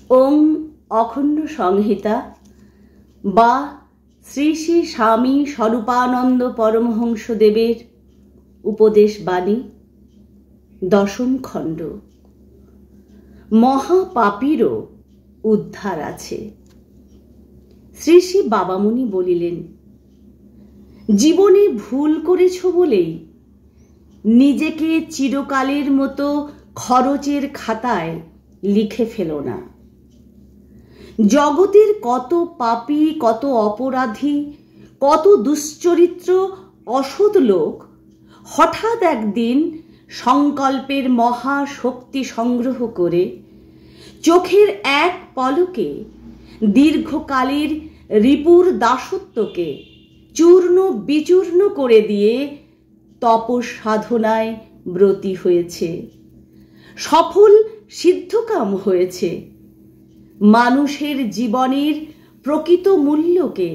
ওং অখণ্ড সংহিতা বা শ্রী শ্রী স্বামী স্বরূপানন্দ পরমহংসদেবের উপদেশ বাণী, দশম খণ্ড। মহাপাপীরও উদ্ধার আছে। শ্রী শ্রী বাবামুনি বলিলেন, জীবনে ভুল করেছ বলেই নিজেকে চিরকালের মতো খরচের খাতায় লিখে ফেলো না। জগতের কত পাপী, কত অপরাধী, কত দুশ্চরিত্র অসৎ লোক হঠাৎ একদিন সংকল্পের মহা শক্তি সংগ্রহ করে চোখের এক পলকে দীর্ঘকালের রিপুর দাসত্বকে চূর্ণ বিচূর্ণ করে দিয়ে তপসাধনায় ব্রতী হয়েছে, সফল সিদ্ধকাম হয়েছে, মানুষের জীবনের প্রকৃত মূল্যকে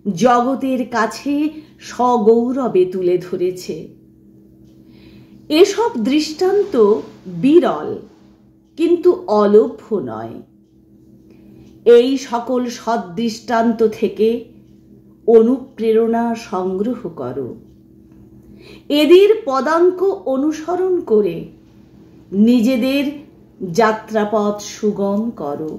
জগতের কাছে সগৌরবে তুলে ধরেছে। এসব দৃষ্টান্ত বিরল কিন্তু অলভ্য নয়। এই সকল সদৃষ্টান্ত থেকে অনুপ্রেরণা সংগ্রহ করো, এদের পদাঙ্ক অনুসরণ করে নিজেদের যাত্রাপথ সুগম করো।